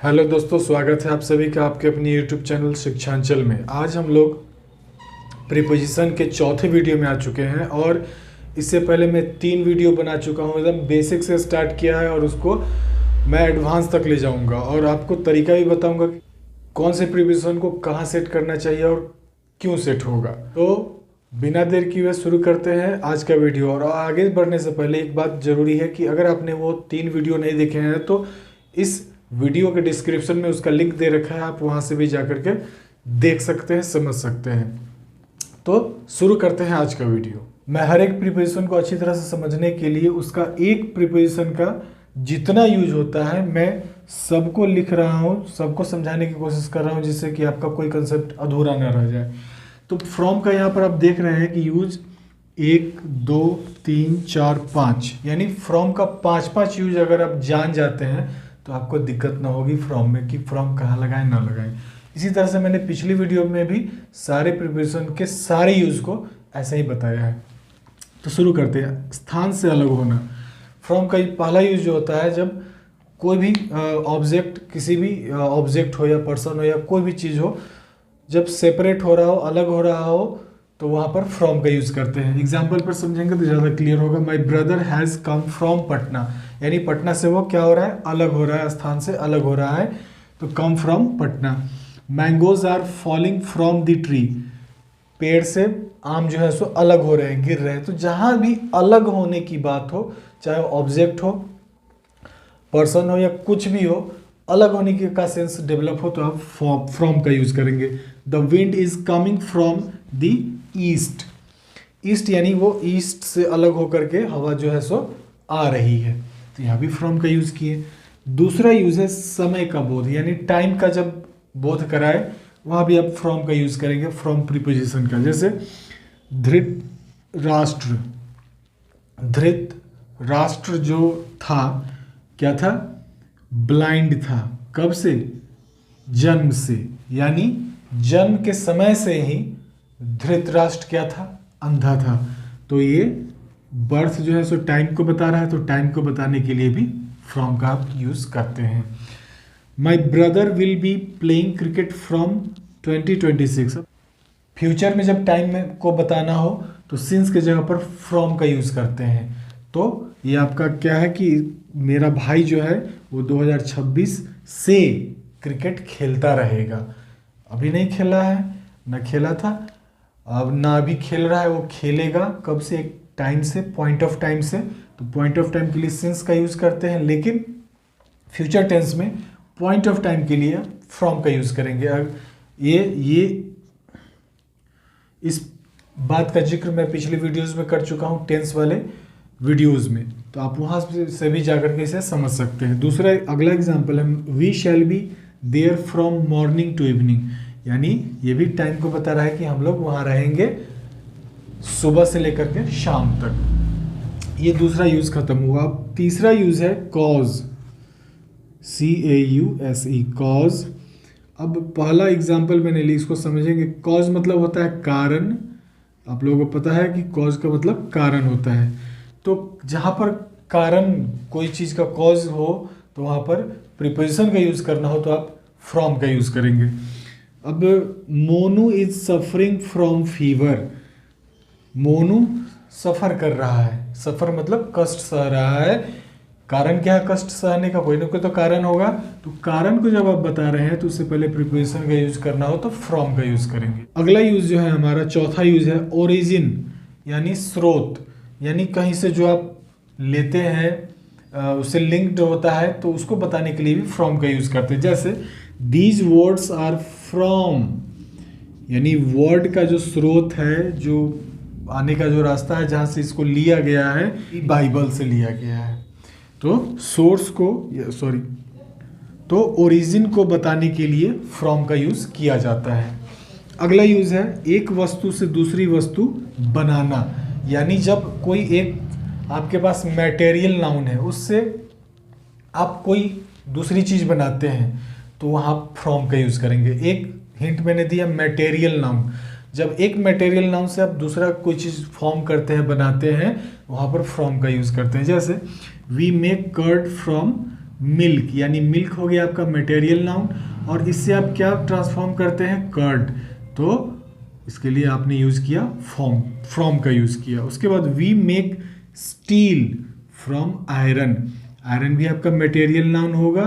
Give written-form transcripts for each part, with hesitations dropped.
Hello दोस्तों, स्वागत है आप सभी का आपके अपने यूट्यूब चैनल शिक्षांचल में। आज हम लोग प्रीपोजिशन के चौथे वीडियो में आ चुके हैं और इससे पहले मैं 3 वीडियो बना चुका हूं। एकदम बेसिक से स्टार्ट किया है और उसको मैं एडवांस तक ले जाऊंगा और आपको तरीका भी बताऊंगा कि कौन से प्रीपोजिशन को कहाँ सेट करना चाहिए और क्यों सेट होगा। तो बिना देर किए हुए शुरू करते हैं आज का वीडियो। और आगे बढ़ने से पहले एक बात ज़रूरी है कि अगर आपने वो 3 वीडियो नहीं देखे हैं तो इस वीडियो के डिस्क्रिप्शन में उसका लिंक दे रखा है, आप वहां से भी जाकर के देख सकते हैं, समझ सकते हैं। तो शुरू करते हैं आज का वीडियो। मैं हर एक प्रीपोजिशन को अच्छी तरह से समझने के लिए उसका एक प्रीपोजिशन का जितना यूज होता है मैं सबको लिख रहा हूँ, सबको समझाने की कोशिश कर रहा हूँ, जिससे कि आपका कोई कंसेप्ट अधूरा ना रह जाए। तो फ्रॉम का यहाँ पर आप देख रहे हैं कि यूज 1 2 3 4 5 यानी फ्रॉम का 5 यूज अगर आप जान जाते हैं तो आपको दिक्कत ना होगी फ्रॉम में कि फ्रॉम कहाँ लगाएं ना लगाएं। इसी तरह से मैंने पिछली वीडियो में भी सारे प्रीपोजिशन के सारे यूज को ऐसे ही बताया है। तो शुरू करते हैं। स्थान से अलग होना। फ्रॉम का पहला यूज जो होता है जब कोई भी ऑब्जेक्ट, किसी भी ऑब्जेक्ट हो या पर्सन हो या कोई भी चीज़ हो, जब सेपरेट हो रहा हो, अलग हो रहा हो, तो वहाँ पर फ्रॉम का यूज़ करते हैं। एग्जाम्पल पर समझेंगे तो ज़्यादा क्लियर होगा। My brother has come from Patna, यानी पटना से वो क्या हो रहा है, अलग हो रहा है, स्थान से अलग हो रहा है, तो come from Patna. Mangoes are falling from the tree, पेड़ से आम जो है सो अलग हो रहे हैं, गिर रहे हैं। तो जहाँ भी अलग होने की बात हो, चाहे ऑब्जेक्ट हो, पर्सन हो या कुछ भी हो, अलग होने का सेंस डेवलप हो तो आप फ्रॉम का यूज करेंगे। The wind is coming from the east, east यानी वो ईस्ट से अलग होकर के हवा जो है सो आ रही है, तो यहाँ भी फ्रॉम का यूज किए। दूसरा यूज है समय का बोध, यानी टाइम का जब बोध कराए वहाँ भी आप फ्रॉम का यूज करेंगे, फ्रॉम प्रीपोजिशन का। जैसे धृत राष्ट्र, धृत राष्ट्र जो था क्या था, ब्लाइंड था। कब से? जन्म से, यानी जन्म के समय से ही धृतराष्ट्र क्या था, अंधा था। तो ये बर्थ जो है सो टाइम को बता रहा है, तो टाइम को बताने के लिए भी फ्रॉम का आप यूज करते हैं। My brother will be playing cricket from 2026, future में जब टाइम में को बताना हो तो सिंस के जगह पर फ्रॉम का यूज करते हैं। तो ये आपका क्या है कि मेरा भाई जो है वो 2026 से क्रिकेट खेलता रहेगा। अभी नहीं खेला है, ना खेला था, अब ना अभी खेल रहा है, वो खेलेगा कब से, एक टाइम से, पॉइंट ऑफ टाइम से। तो पॉइंट ऑफ टाइम के लिए सिंस का यूज करते हैं, लेकिन फ्यूचर टेंस में पॉइंट ऑफ टाइम के लिए फ्रॉम का यूज करेंगे। ये इस बात का जिक्र मैं पिछले वीडियोस में कर चुका हूँ, टेंस वाले वीडियोस में, तो आप वहाँ से भी जाकर के इसे समझ सकते हैं। दूसरा अगला एग्जांपल है, we shall be there from morning to evening, यानी ये भी टाइम को बता रहा है कि हम लोग वहाँ रहेंगे सुबह से लेकर के शाम तक। ये दूसरा यूज खत्म हुआ। अब तीसरा यूज है कॉज, CAUSE, कॉज। अब पहला एग्जाम्पल मैंने लिया, इसको समझेंगे। कॉज मतलब होता है कारण, आप लोगों को पता है कि कॉज का मतलब कारण होता है। तो जहाँ पर कारण, कोई चीज़ का कॉज हो, तो वहाँ पर प्रीपोजिशन का यूज़ करना हो तो आप फ्रॉम का यूज़ करेंगे। अब Monu is suffering from fever, Monu suffer कर रहा है, सफ़र मतलब कष्ट सह रहा है। कारण क्या है कष्ट सहने का, कोई ना कोई तो कारण होगा। तो कारण को जब आप बता रहे हैं तो उससे पहले प्रीपोजिशन का यूज करना हो तो फ्रॉम का यूज करेंगे। अगला यूज जो है हमारा चौथा यूज है ओरिजिन, यानी स्रोत, यानी कहीं से जो आप लेते हैं उससे लिंक्ड होता है, तो उसको बताने के लिए भी फ्रॉम का यूज करते हैं। जैसे दीज वर्ड्स आर फ्रॉम, यानी वर्ड का जो स्रोत है, जो आने का जो रास्ता है, जहाँ से इसको लिया गया है, बाइबल से लिया गया है। तो सोर्स को, सॉरी, तो ओरिजिन को बताने के लिए फ्रॉम का यूज किया जाता है। अगला यूज है एक वस्तु से दूसरी वस्तु बनाना, यानी जब कोई एक आपके पास मटेरियल नाउन है, उससे आप कोई दूसरी चीज बनाते हैं, तो वहाँ फ्रॉम का यूज करेंगे। एक हिंट मैंने दिया, मटेरियल नाउन, जब एक मटेरियल नाउन से आप दूसरा कोई चीज़ फॉर्म करते हैं, बनाते हैं, वहाँ पर फ्रॉम का यूज़ करते हैं। जैसे we make curd from milk, यानी मिल्क हो गया आपका मटेरियल नाउन, और इससे आप क्या ट्रांसफॉर्म करते हैं, कर्ड, तो इसके लिए आपने यूज़ किया फ्रॉम का यूज़ किया। उसके बाद we make steel from iron, iron भी आपका मटेरियल नाउन होगा,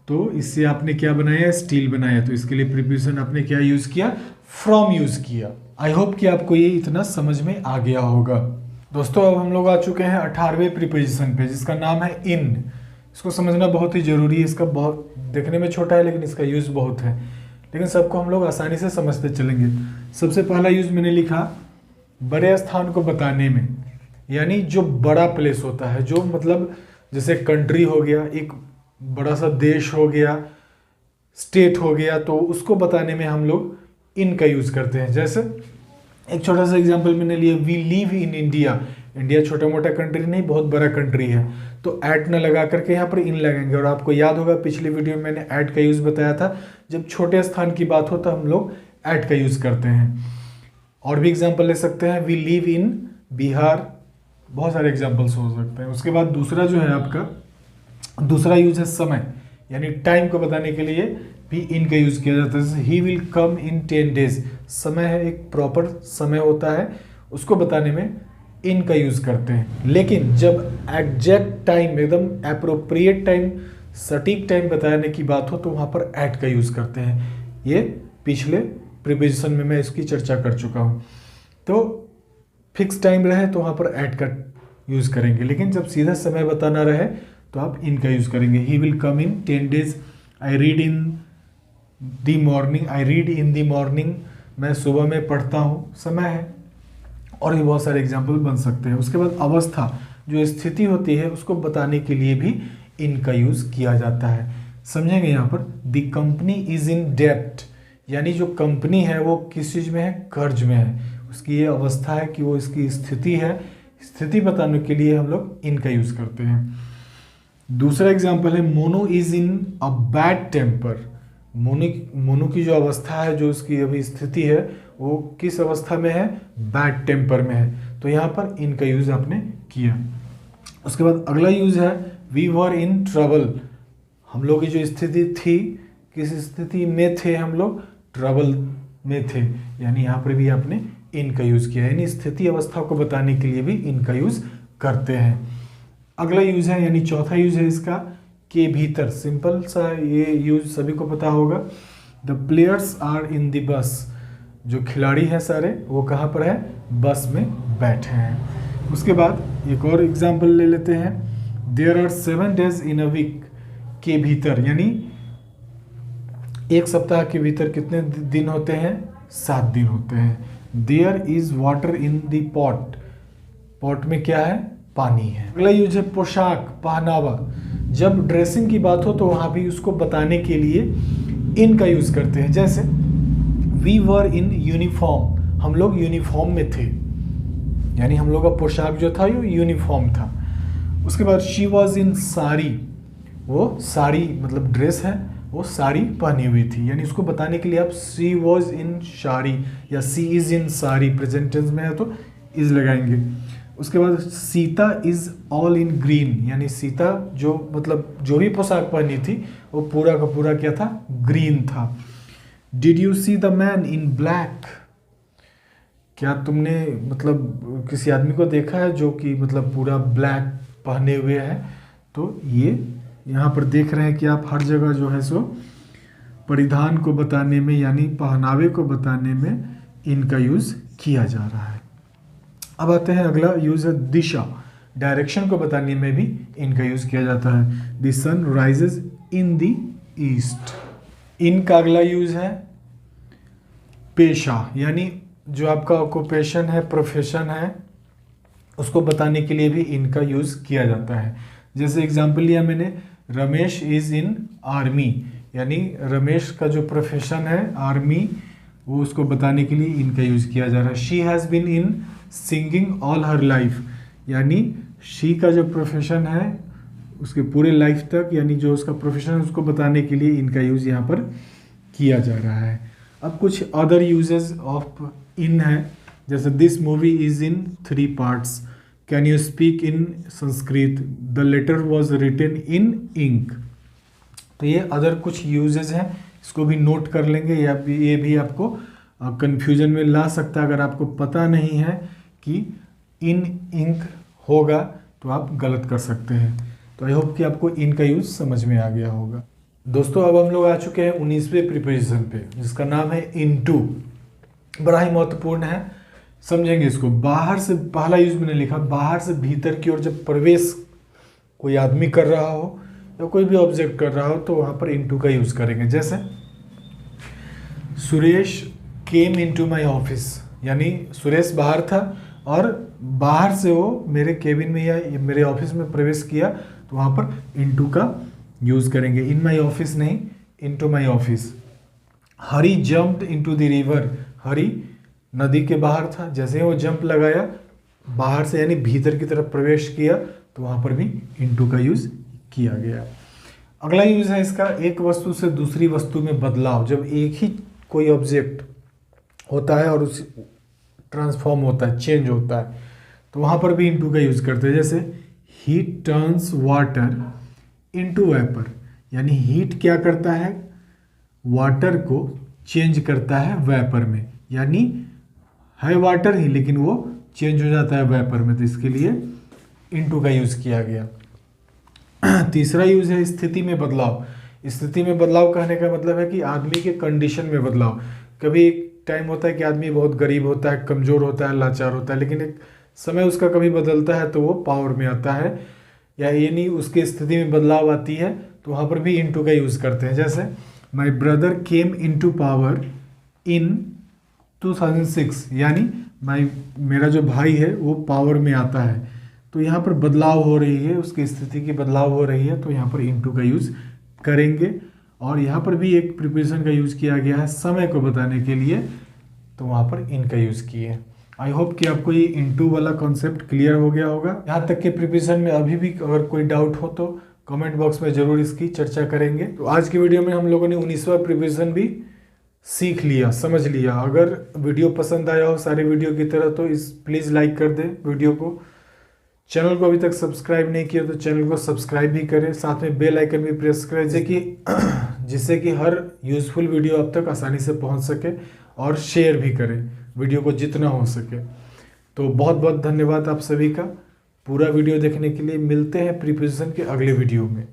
तो इससे आपने क्या बनाया, स्टील बनाया, तो इसके लिए प्रीपोजिशन आपने क्या यूज़ किया, फ्रॉम यूज़ किया। आई होप कि आपको ये इतना समझ में आ गया होगा। दोस्तों अब हम लोग आ चुके हैं 18वें प्रीपोजिशन पे, जिसका नाम है इन। इसको समझना बहुत ही जरूरी है, इसका बहुत देखने में छोटा है लेकिन इसका यूज़ बहुत है, लेकिन सबको हम लोग आसानी से समझते चलेंगे। सबसे पहला यूज़ मैंने लिखा बड़े स्थान को बताने में, यानी जो बड़ा प्लेस होता है, जो मतलब जैसे कंट्री हो गया, एक बड़ा सा देश हो गया, स्टेट हो गया, तो उसको बताने में हम लोग इन का यूज़ करते हैं। जैसे एक छोटा सा एग्जांपल मैंने लिया, we live in India, India छोटा मोटा कंट्री नहीं, बहुत बड़ा कंट्री है, तो ऐट न लगा करके यहाँ पर इन लगाएंगे। और आपको याद होगा पिछले वीडियो में मैंने ऐट का यूज़ बताया था, जब छोटे स्थान की बात हो तो हम लोग ऐट का यूज़ करते हैं। और भी एग्जाम्पल ले सकते हैं, वी लिव इन बिहार, बहुत सारे एग्जाम्पल्स हो सकते हैं। उसके बाद दूसरा जो है आपका, दूसरा यूज है समय, यानी टाइम को बताने के लिए भी इन का यूज़ किया जाता है। जैसे he will come in 10 days, समय है, एक प्रॉपर समय होता है, उसको बताने में इन का यूज़ करते हैं। लेकिन जब एग्जैक्ट टाइम, एकदम अप्रोप्रिएट टाइम, सटीक टाइम बताने की बात हो तो वहाँ पर एट का यूज़ करते हैं। ये पिछले प्रीपोजिशन में मैं इसकी चर्चा कर चुका हूँ। तो फिक्स टाइम रहे तो वहाँ पर एट का यूज़ करेंगे, लेकिन जब सीधा समय बताना रहे तो आप इन का यूज़ करेंगे। He will come in 10 days, I read in the morning, I read in the morning, मैं सुबह में पढ़ता हूँ, समय है। और भी बहुत सारे एग्जाम्पल बन सकते हैं। उसके बाद अवस्था, जो स्थिति होती है, उसको बताने के लिए भी इन का यूज़ किया जाता है। समझेंगे यहाँ पर, द कंपनी इज इन डेप्ट, यानी जो कंपनी है वो किस चीज़ में है, कर्ज में है, उसकी ये अवस्था है कि वो इसकी स्थिति है, स्थिति बताने के लिए हम लोग इन का यूज़ करते हैं। दूसरा एग्जाम्पल है, Monu is in a bad temper, Monu की जो अवस्था है, जो उसकी अभी स्थिति है, वो किस अवस्था में है, बैड टेम्पर में है, तो यहाँ पर इन का यूज़ आपने किया। उसके बाद अगला यूज़ है, वी वर इन ट्रबल, हम लोग की जो स्थिति थी, किस स्थिति में थे हम लोग, ट्रबल में थे, यानी यहाँ पर भी आपने इन का यूज़ किया, यानी स्थिति अवस्था को बताने के लिए भी इन का यूज़ करते हैं। अगला यूज़ है, यानी चौथा यूज़ है इसका, के भीतर, सिंपल सा ये यूज़ सभी को पता होगा, the players are in the bus, जो खिलाड़ी हैं सारे वो कहाँ पर है, बस में बैठे हैं। उसके बाद एक और एग्जाम्पल ले लेते हैं, there are 7 days in a week, के भीतर, यानी एक सप्ताह के भीतर कितने दिन होते हैं, 7 दिन होते हैं। There is water in the pot, pot में क्या है, पानी है। अगला यूज है पोशाक, पहनावा, जब ड्रेसिंग की बात हो तो वहाँ भी उसको बताने के लिए इन का यूज़ करते हैं। जैसे वी वर इन यूनिफॉर्म, हम लोग यूनिफॉर्म में थे, यानी हम लोग का पोशाक जो था वो यूनिफॉर्म था। उसके बाद शी वॉज इन साड़ी, वो साड़ी मतलब ड्रेस है, वो साड़ी पहनी हुई थी, यानी उसको बताने के लिए आप शी वॉज इन साड़ी या she is in sari, present tense में है तो इज लगाएंगे। उसके बाद Sita is all in green, यानी सीता जो मतलब जो भी पोशाक पहनी थी वो पूरा का पूरा क्या था, ग्रीन था। Did you see the man in black, क्या तुमने मतलब किसी आदमी को देखा है जो कि मतलब पूरा ब्लैक पहने हुए है, तो ये यहाँ पर देख रहे हैं कि आप हर जगह जो है सो परिधान को बताने में यानी पहनावे को बताने में इनका यूज़ किया जा रहा है। अब आते हैं अगला यूज़ है दिशा, डायरेक्शन को बताने में भी इनका यूज़ किया जाता है। The sun rises in the east, इनका अगला यूज़ है पेशा, यानी जो आपका ऑक्यूपेशन है, प्रोफेशन है, उसको बताने के लिए भी इनका यूज़ किया जाता है। जैसे एग्जाम्पल लिया मैंने, रमेश इज़ इन आर्मी, यानी रमेश का जो प्रोफेशन है आर्मी, वो उसको बताने के लिए इनका यूज़ किया जा रहा है। She has been in singing all her life, यानी शी का जो प्रोफेशन है उसके पूरे लाइफ तक, यानी जो उसका प्रोफेशन है उसको बताने के लिए इनका यूज़ यहाँ पर किया जा रहा है। अब कुछ अदर यूजेस ऑफ इन है, जैसे this movie is in 3 parts, can you speak in Sanskrit, the letter was written in ink, तो ये अदर कुछ यूजेज हैं, इसको भी नोट कर लेंगे, या ये भी आपको कंफ्यूजन में ला सकता है। अगर आपको पता नहीं है कि इन इंक होगा तो आप गलत कर सकते हैं। तो आई होप कि आपको इन का यूज़ समझ में आ गया होगा। दोस्तों अब हम लोग आ चुके हैं 19वें प्रीपोजिशन पे, जिसका नाम है इनटू। बड़ा ही महत्वपूर्ण है, समझेंगे इसको। बाहर से, पहला यूज मैंने लिखा, बाहर से भीतर की ओर जब प्रवेश कोई आदमी कर रहा हो या कोई भी ऑब्जेक्ट कर रहा हो तो वहाँ पर इनटू का यूज़ करेंगे। जैसे Suresh came into my office, यानी सुरेश बाहर था और बाहर से वो मेरे केबिन में या मेरे ऑफिस में प्रवेश किया, तो वहाँ पर इनटू का यूज़ करेंगे। इन माय ऑफिस नहीं, into my office. Hari jumped into the river, Hari नदी के बाहर था, जैसे ही वो जंप लगाया बाहर से यानी भीतर की तरफ प्रवेश किया, तो वहाँ पर भी इनटू का यूज़ किया गया। अगला यूज़ है इसका, एक वस्तु से दूसरी वस्तु में बदलाव। जब एक ही कोई ऑब्जेक्ट होता है और उस ट्रांसफॉर्म होता है, चेंज होता है, तो वहाँ पर भी इनटू का यूज़ करते हैं। जैसे heat turns water into vapour, यानी हीट क्या करता है, वाटर को चेंज करता है वेपर में, यानी है वाटर ही लेकिन वो चेंज हो जाता है वेपर में, तो इसके लिए इनटू का यूज़ किया गया। तीसरा यूज़ है स्थिति में बदलाव। स्थिति में बदलाव कहने का मतलब है कि आदमी के कंडीशन में बदलाव। कभी एक टाइम होता है कि आदमी बहुत गरीब होता है, कमज़ोर होता है, लाचार होता है, लेकिन एक समय उसका कभी बदलता है तो वो पावर में आता है, या यानी उसकी स्थिति में बदलाव आती है, तो वहाँ पर भी इनटू का यूज़ करते हैं। जैसे my brother came into power in 2006, यानी मेरा जो भाई है वो पावर में आता है, तो यहाँ पर बदलाव हो रही है, उसकी स्थिति की बदलाव हो रही है, तो यहाँ पर इनटू का यूज़ करेंगे। और यहाँ पर भी एक प्रीपोजिशन का यूज़ किया गया है समय को बताने के लिए, तो वहाँ पर इन का यूज़ किए। आई होप कि आपको ये इनटू वाला कॉन्सेप्ट क्लियर हो गया होगा। यहाँ तक के प्रीपोजिशन में अभी भी अगर कोई डाउट हो तो कमेंट बॉक्स में ज़रूर इसकी चर्चा करेंगे। तो आज की वीडियो में हम लोगों ने 19वां प्रीपोजिशन भी सीख लिया, समझ लिया। अगर वीडियो पसंद आया हो सारे वीडियो की तरह तो प्लीज़ लाइक कर दें वीडियो को। चैनल को अभी तक सब्सक्राइब नहीं किया तो चैनल को सब्सक्राइब भी करें, साथ में बेल आइकन भी प्रेस करें, जिससे कि हर यूज़फुल वीडियो आप तक आसानी से पहुंच सके, और शेयर भी करें वीडियो को जितना हो सके। तो बहुत बहुत धन्यवाद आप सभी का पूरा वीडियो देखने के लिए। मिलते हैं प्रीपोजिशन के अगले वीडियो में।